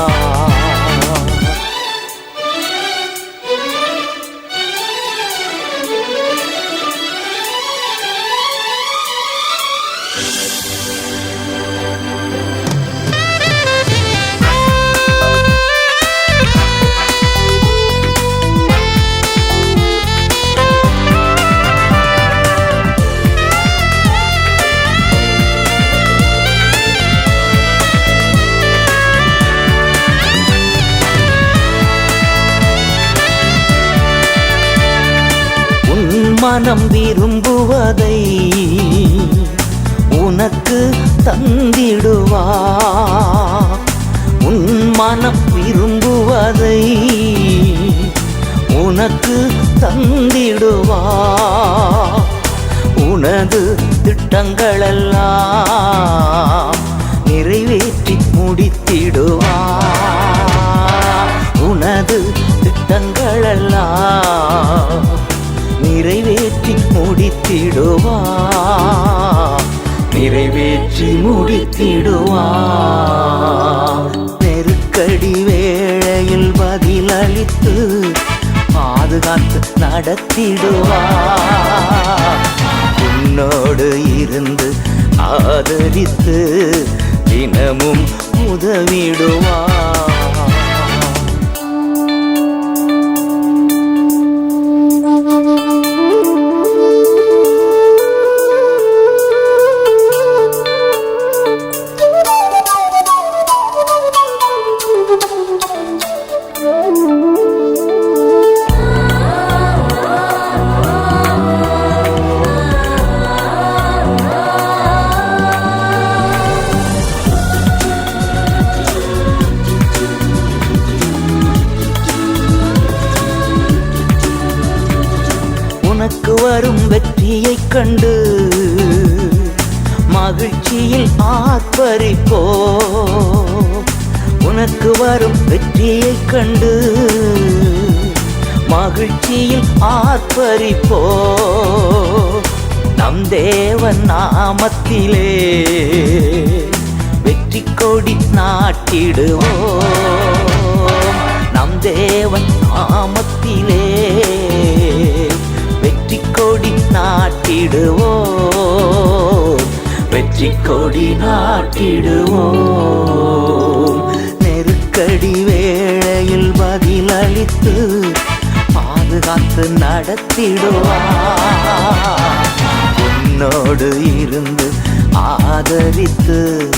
மனம் விரும்புவதை உனக்கு தந்திடுவார். உன் மனம் விரும்புவதை உனக்கு தந்திடுவார். உனது திட்டங்களெல்லாம் நிறைவேற்றி முடித்திடுவார். உனது திட்டங்களெல்லாம் நிறைவேற்றி முடித்திடுவார். நிறைவேற்றி முடித்திடுவார். நெருக்கடி வேளையில் பதிலளித்து பாதுகாத்து நடத்திடுவார். உன்னோடு இருந்து ஆதரித்து தினமும் உதவிடுவார். உனக்கு வரும் வெற்றியைக் கண்டு மகிழ்ச்சியில் ஆர்ப்பரிப்போ. உனக்கு வரும் வெற்றியைக் கண்டு மகிழ்ச்சியில் ஆர்ப்பரிப்போ. நம் தேவன் நாமத்திலே வெற்றி கொடி நாட்டிடுவோம். நம் தேவன் நாமத்திலே வெற்றி கொடி நாட்டிடுவோம். வெற்றி கொடி நாட்டிடுவோம். நெருக்கடி வேளையில் பதிலளித்து பாதுகாத்து நடத்திடுவார். உன்னோடு இருந்து ஆதரித்து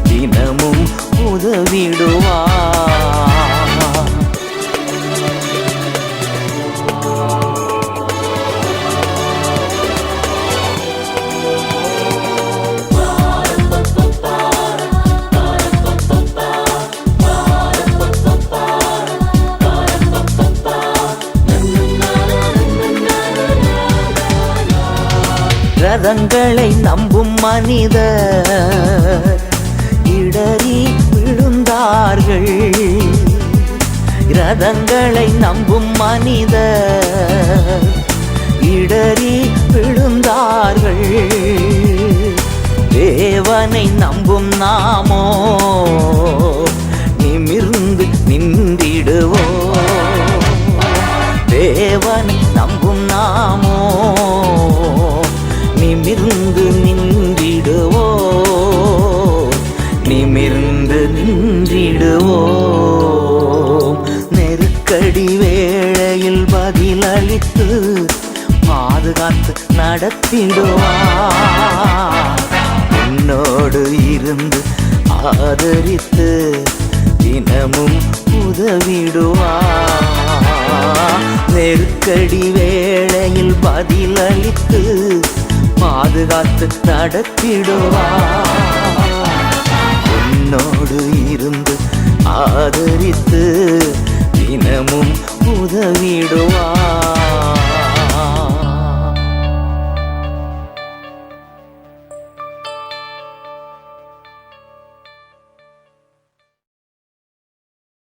தினமும் உதவிடுவார். ரதங்களை நம்பும் மனிதர் இட இடறி விழுந்தார்கள். ரதங்களை நம்பும் மனிதர் இடறி விழுந்தார்கள். தேவனை நம்பும் நாமோ நிமிர்ந்து நின்றிடுவோம். தேவனை நம்பும் நாமோ நிமிர்ந்து நின்றிடுவோம். நிமிர்ந்து நின்றிடுவோம். நெருக்கடி வேளையில் பதிலளித்து பாதுகாத்து நடத்திடுவார். என்னோடு இருந்து ஆதரித்து தினமும் உதவிடுவார். நெருக்கடி வேளையில் பதிலளித்து பாதுகாத்து நடத்திடுவார். என்னோடு இருந்து ஆதரித்து தினமும் உதவிடுவார்.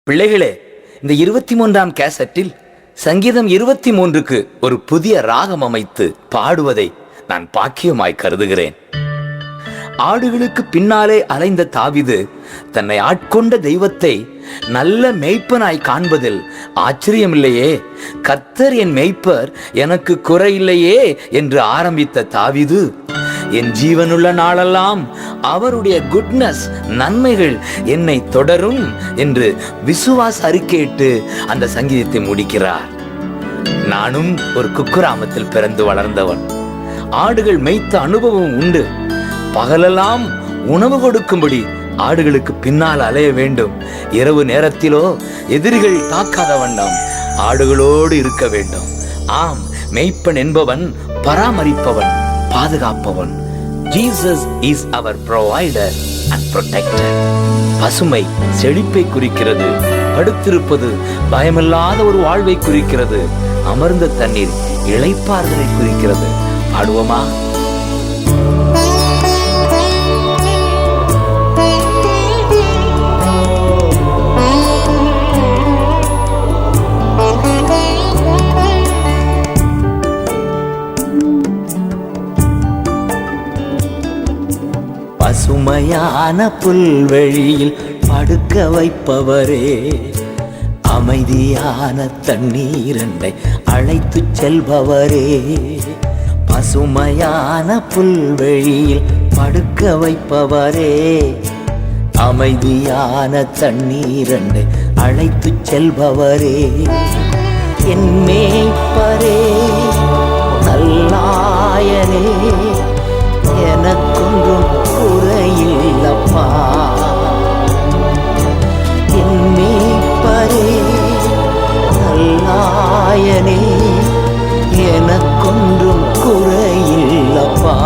பிள்ளைகளே, இந்த 23ஆம் கேசட்டில் சங்கீதம் 23க்கு ஒரு புதிய ராகம் அமைத்து பாடுவதை நான் பாக்கியமாய் கருதுகிறேன். ஆடுகளுக்கு பின்னாலே அலைந்த தாவீது தன்னை ஆட்கொண்ட தெய்வத்தை நல்ல மேய்ப்பனாய் காண்பதில் ஆச்சரியமில்லையே. கர்த்தர் என் மேய்ப்பர், எனக்கு குறையில்லையே என்று ஆரம்பித்த தாவீது என் ஜீவனுள்ள நாளெல்லாம் அவருடைய குட்னஸ் நன்மைகள் என்னை தொடரும் என்று விசுவாச அறிக்கையிட்டு அந்த சங்கீதத்தை முடிக்கிறார். நானும் ஒரு குக்கிராமத்தில் பிறந்து வளர்ந்தவன். ஆடுகள் மேய்த்த அனுபவம் உண்டு. பகலெல்லாம் உணவு கொடுக்கும்படி ஆடுகளுக்கு பின்னால் அலைய வேண்டும். இரவு நேரத்திலோ எதிரிகள் தாக்காத வண்ணம் ஆடுகளோடு இருக்க வேண்டும். ஆம், மேய்ப்பன் என்பவன் பராமரிப்பவன், பாதுகாப்பவன். Jesus is our provider and protector. பசுமை செழிப்பை குறிக்கிறது. படுத்திருப்பது பயமில்லாத ஒரு வாழ்வை குறிக்கிறது. அமர்ந்த தண்ணீர் இளைப்பாறுதலை குறிக்கிறது. பாடுவோமா? பசுமையான புல்வெளியில் படுக்க வைப்பவரே, அமைதியான தண்ணீரண்டை அழைத்து செல்பவரே. பசுமையான புல்வெளியில் படுக்க வைப்பவரே, அமைதியான தண்ணீரண்டை அழைத்து செல்பவரே. என் மேய்ப்பரே, நல்லாயனே, எனக்கொன்றும் குறையில்லப்பா. என் மேய்ப்பரே, நல்லாயனே, எனக்கொன்றும் குறையில்லப்பா.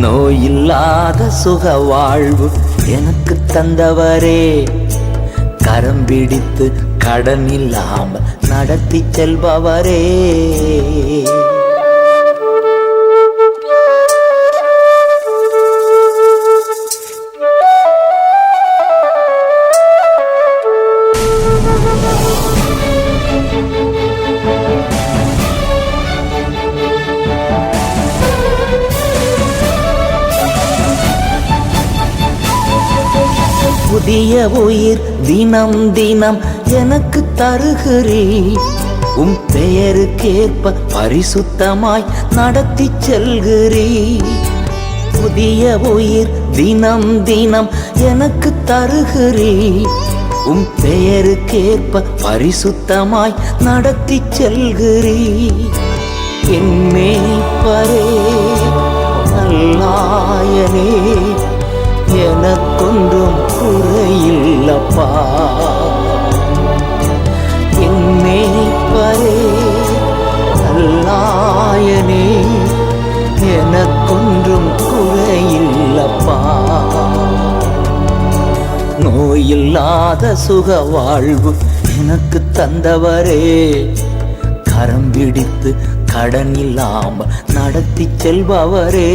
நோயில்லாத சுக வாழ்வு எனக்கு தந்தவரே, கரம் பிடித்து கடன் இல்லாமல் நடத்தி செல்பவரே. புதிய உயிர் தினம் தினம் எனக்கு தருகிறீர். உம் பெயருக்கேற்ப பரிசுத்தமாய் நடத்தி செல்கிறீர். புதிய உயிர் தினம் தினம் எனக்கு தருகிறீர். உம் பெயருக்கேற்ப பரிசுத்தமாய் நடத்தி செல்கிறீர். என் மேய்ப்பரே, நல்லாயனே, எனக்கொன்றும் குறையில்லப்பா. என் மேய்ப்பரே, நல்லாயனே, எனக்கொன்றும் குறையில்லப்பா. நோயில்லாத சுக வாழ்வு எனக்கு தந்தவரே, கரம் பிடித்து கடன் இல்லாமல் நடத்தி செல்பவரே.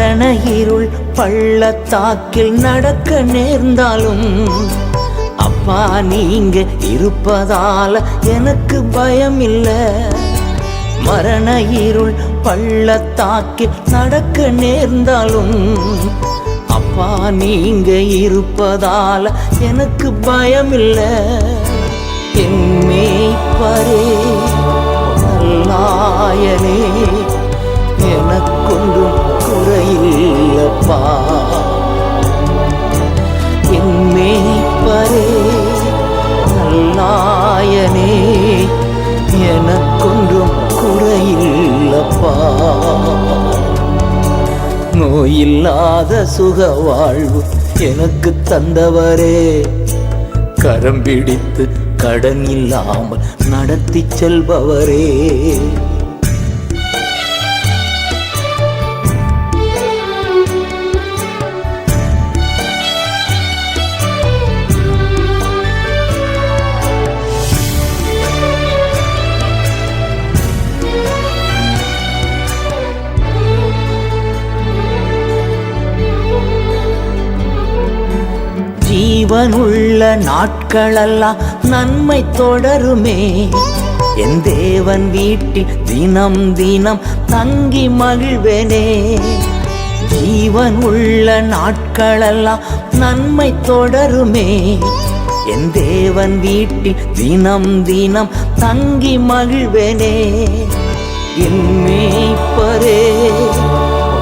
மரண இருள் பள்ளத்தாக்கில் நடக்க நேர்ந்தாலும் அப்பா நீங்க இருப்பதால எனக்கு பயம் இல்ல. மரண இருள் பள்ளத்தாக்கில் நடக்க நேர்ந்தாலும் அப்பா நீங்க இருப்பதால எனக்கு பயம் இல்ல. என் மேய்ப்பரே நல்லாயனே எனக்கொன்றும் குறையில்லப்பா. என் மேய்ப்பரே நல்லாயனே எனக்கொன்றும் குறையில்லப்பா. நோயில்லாத சுக வாழ்வு எனக்கு தந்தவரே, கரம் பிடித்து கடன் இல்லாமல் நடத்தி செல்பவரே. ஜீவனுள்ள நாட்களெல்லாம் நன்மை தொடருமே. என் தேவன் வீட்டில் தினம் தினம் தங்கி மகிழ்வேனே. ஜீவனுள்ள நாட்களெல்லாம் நன்மை தொடருமே. என் தேவன் வீட்டில் தினம் தினம் தங்கி மகிழ்வேனே. என் மேய்ப்பரே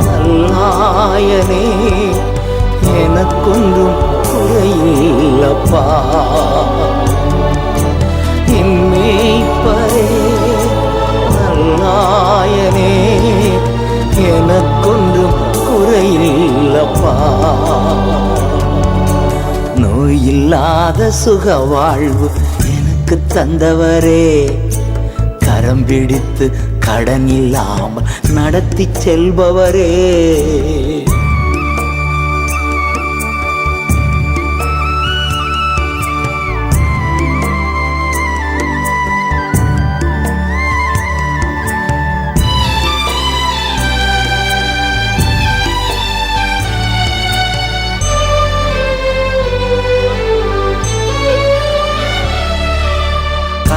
நல்லாயனே எனக்கொன்றும் குறையில்லப்பா. என் மேய்ப்பரே நல்லாயனே எனக்கொன்றும் குறையில்லப்பா. நோயில்லாத சுக வாழ்வு எனக்கு தந்தவரே, கரம் பிடித்து கடன் இல்லாமல் நடத்தி செல்பவரே.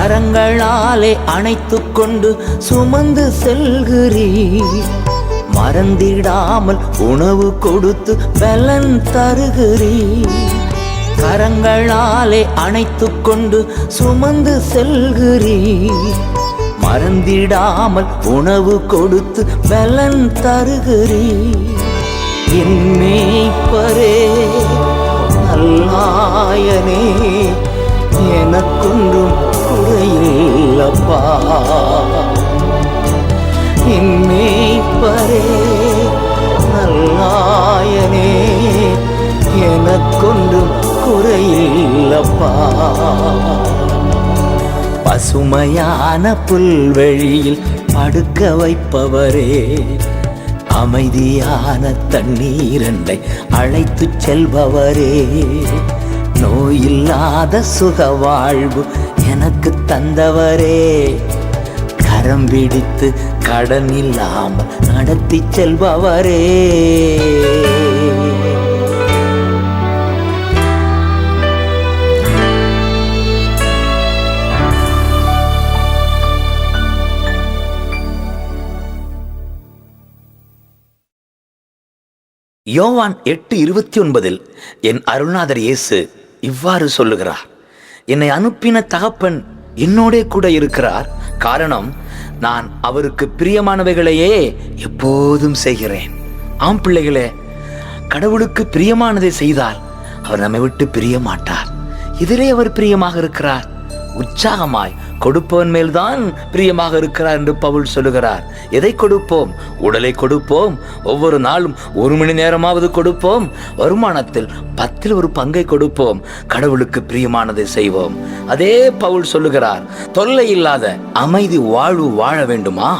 கரங்களாலே அணைத்துக் கொண்டு சுமந்து செல்கிறீர். மறந்திடாமல் உணவு கொடுத்து பலன் தருகிறீர். கரங்களாலே அணைத்துக் கொண்டு சுமந்து செல்கிறீர். மறந்திடாமல் உணவு கொடுத்து பலன் தருகிறீர். என் மேய்ப்பரே நல்லாயனே எனக்கொன்றும் குறையில்லப்பா. என் மேய்ப்பரே நல்லாயனே எனக்கொன்றும் குறையில்லப்பா. பசுமையான புல்வெளியில் படுக்க வைப்பவரே, அமைதியான தண்ணீரண்டை அழைத்துச் செல்பவரே. நோயில்லாத சுக வாழ்வு எனக்கு தந்தவரே, கரம் பிடித்து கடன் இல்லாமல் நடத்தி செல்பவரே. யோவான் 8:29 என் அருள்நாதர் இயேசு இவ்வாறு சொல்லுகிறார், என்னை அனுப்பின தகப்பன் என்னோடே கூட இருக்கிறார். காரணம், நான் அவருக்கு பிரியமானவைகளையே எப்போதும் செய்கிறேன். ஆம் பிள்ளைகளே, கடவுளுக்கு பிரியமானதை செய்தால் அவர் நம்மை விட்டு பிரிய மாட்டார். இதிலே அவர் பிரியமாக இருக்கிறார். உற்சாகமாய் கொடுப்பவன் மேல்தான் பிரியமாக இருக்கிறார் என்று பவுல் சொல்லுகிறார். எதை கொடுப்போம்? உடலை கொடுப்போம். ஒவ்வொரு நாளும் 1 மணி நேரமாவது கொடுப்போம். வருமானத்தில் 10ல் 1 பங்கை கொடுப்போம். கடவுளுக்கு பிரியமானதை செய்வோம். அதே பவுல் சொல்லுகிறார், தொல்லை இல்லாத அமைதி வாழ்வு வாழ வேண்டுமா?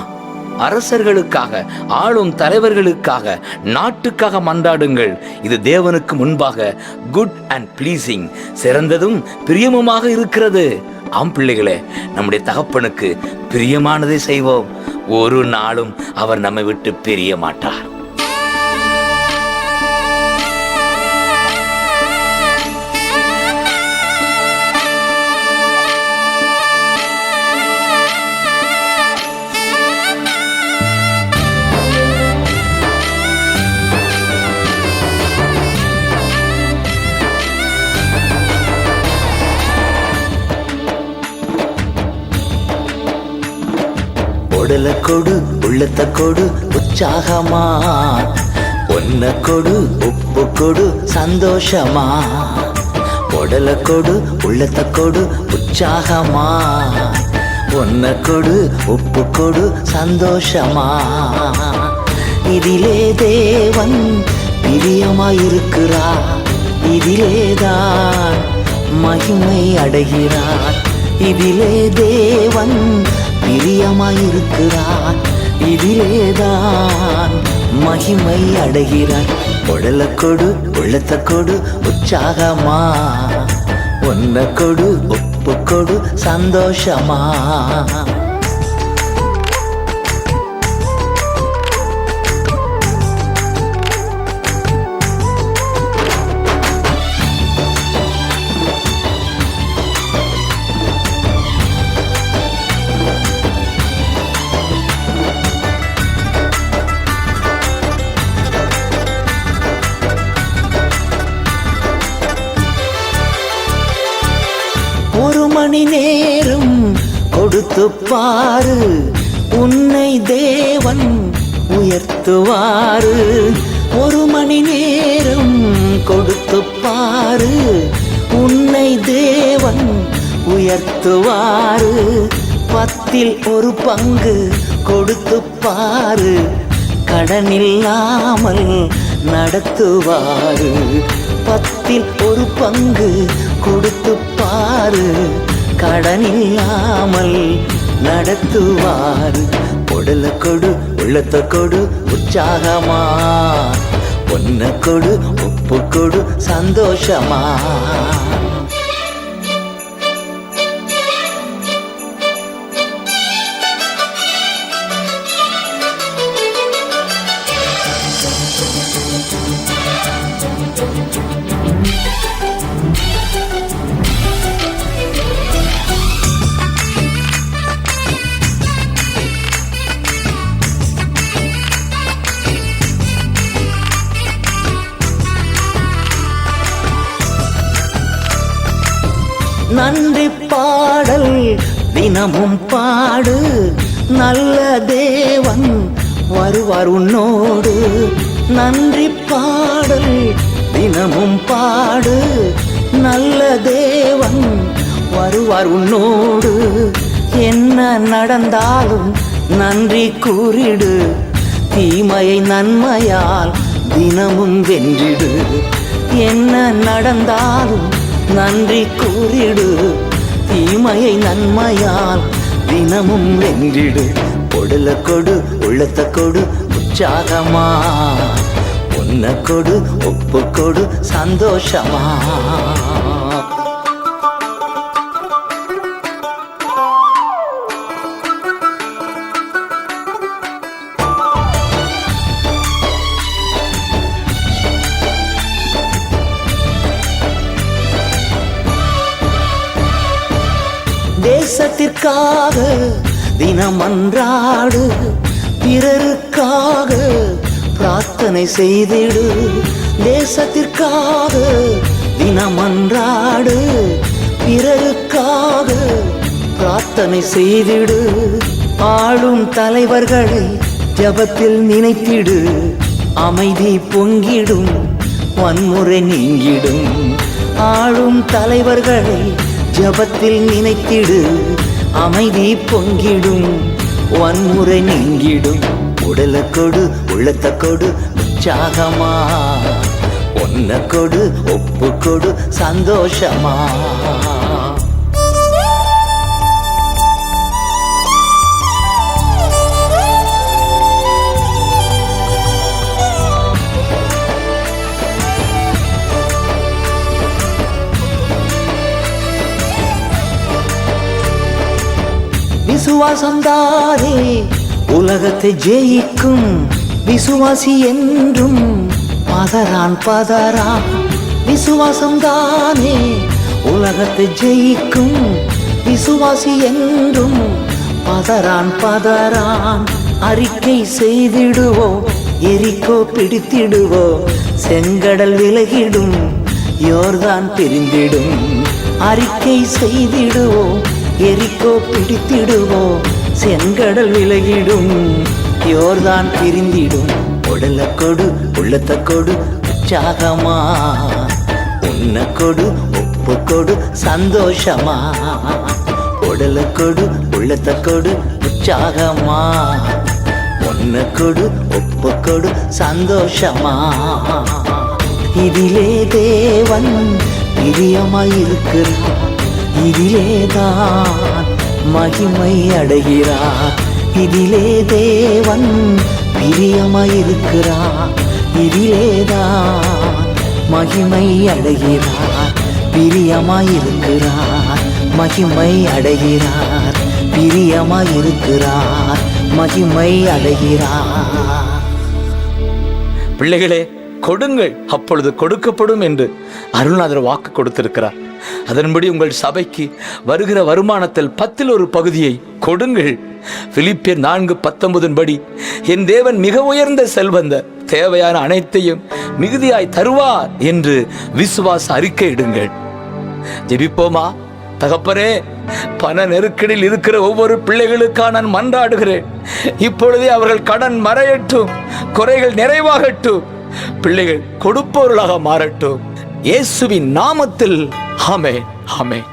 அரசர்களுக்காக, ஆளும் தலைவர்களுக்காக, நாட்டுக்காக மன்றாடுங்கள். இது தேவனுக்கு முன்பாக குட் அண்ட் ப்ளீசிங், சிறந்ததும் பிரியமுமாக இருக்கிறது. ஆம் பிள்ளைகளே, நம்முடைய தகப்பனுக்கு பிரியமானதை செய்வோம். ஒரு நாளும் அவர் நம்மை விட்டு பிரிய மாட்டார். உடல கொடு உள்ளத்த கொடு உற்சாகமா, ஒன்ன கொடு உப்பு கொடு சந்தோஷமா. உடல கொடு உள்ளத்த கொடு உற்சாகமா, ஒன்ன கொடு உப்பு கொடு சந்தோஷமா. இதிலே தேவன் பிரியமாயிருக்கிறார், இதிலேதான் மகிமை அடைகிறார். இதிலே தேவன் பிரியமாயிருக்கிறார், இதிலேதான் மகிமை அடைகிறார். உடல கொடு உள்ளத்த கொடு உற்சாகமா, ஒன்ன கொடு உப்பு கொடு சந்தோஷமா. ஒரு மணி நேரம் கொடுத்து பாரு, உன்னை தேவன் உயர்த்துவாரு. ஒரு மணி நேரம் கொடுத்து பாரு, உன்னை தேவன் உயர்த்துவாரு. 10ல் ஒரு பங்கு கொடுத்து பாரு, கடனில்லாமல் நடத்துவாரு. 10ல் ஒரு பங்கு கொடுத்து பாரு, கடனில்லாமல் நடத்துவாரு. உடல கொடு உள்ளத்த கொடு உற்சாகமா, ஒன்ன கொடு உப்பு கொடு சந்தோஷமா. நன்றி பாடல் தினமும் பாடு, நல்ல தேவன் வருவார் உன்னோடு. நன்றி பாடல் தினமும் பாடு, நல்ல தேவன் வருவார் உன்னோடு. என்ன நடந்தாலும் நன்றி கூறிடு, தீமையை நன்மையால் தினமும் வென்றிடு. என்ன நடந்தாலும் நன்றி கூறிடு, தீமையை நன்மையால் தினமும் வென்றிடு. உடல கொடு உள்ளத்த கொடு உற்சாகமா, ஒன்ன கொடு உப்பு கொடு சந்தோஷமா. தேசத்திற்காக தினமன்றாடு, பிறருக்காக பிரார்த்தனை செய்திடு. தேசத்திற்காக தினமன்றாடு, பிறருக்காக பிரார்த்தனை செய்திடு. ஆளும் தலைவர்களை ஜபத்தில் நினைத்திடு, அமைதி பொங்கிடும் வன்முறை நீங்கிடும். ஆளும் தலைவர்களை ஜபத்தில் நினைத்திடு, அமைதி பொங்கிடும் வன்முறை நீங்கிடும். உடல கொடு உள்ளத்த கொடு உற்சாகமா, ஒன்ன கொடு ஒப்பு கொடு சந்தோஷமா. விசுவாசம்தானே உலகத்தை ஜெயிக்கும், விசுவாசி என்றும் பதறான் பதறான். விசுவாசம்தானே உலகத்தை ஜெயிக்கும், விசுவாசி என்றும் பதறான் பதறான். அறிக்கை செய்திடுவோம், எரிக்கோ பிடித்திடுவோம், செங்கடல் விலகிடும், யோர்தான் பிரிந்திடும். அறிக்கை செய்திடுவோம், எரிக்கோ பிடித்திடுவோம், செங்கடல் விலகிடும், யோர்தான் பிரிந்திடும். உடல கொடு உள்ளத்த கொடு உற்சாகமா, உன்ன கொடு ஒப்பு கொடு சந்தோஷமா. உடல கொடு உள்ளத்த கொடு உற்சாகமா, உன்ன கொடு ஒப்பு கொடு சந்தோஷமா. இதிலே தேவன் பிரியமாயிருக்கிறார், இதிலேதான் மகிமை அடைகிறார். இதிலே தேவன் பிரியமாயிருக்கிறார், இதிலேதான் மகிமை அடைகிறார். பிரியமாயிருக்கிறார், மகிமை அடைகிறார். பிரியமாயிருக்கிறார், மகிமை அடைகிறார். பிள்ளைகளே, கொடுங்கள் அப்பொழுது கொடுக்கப்படும் என்று அருள்நாதர் வாக்கு கொடுத்திருக்கிறார். அதன்படி உங்கள் சபைக்கு வருகிற வருமானத்தில் 10 ஒரு பகுதியை கொடுங்கள். பிலிப்பியர் 4:19 படி என் தேவன் மிக உயர்ந்த செல்வந்த தேவையான அனைத்தையும் மிகுதியாய் தருவார் என்று விசுவாச அறிக்கை இடுங்கள். ஜெபிப்போமா? தகப்பனே, பண நெருக்கடியில் இருக்கிற ஒவ்வொரு பிள்ளைகளுக்காக நான் மன்றாடுகிறேன். இப்பொழுதே அவர்கள் கடன் மறையட்டும், குறைகள் நிறைவாகட்டும், பிள்ளைகள் கொடுப்பவர்களாக மாறட்டும். இயேசுவின் நாமத்தில் ஆமென், ஆமென்.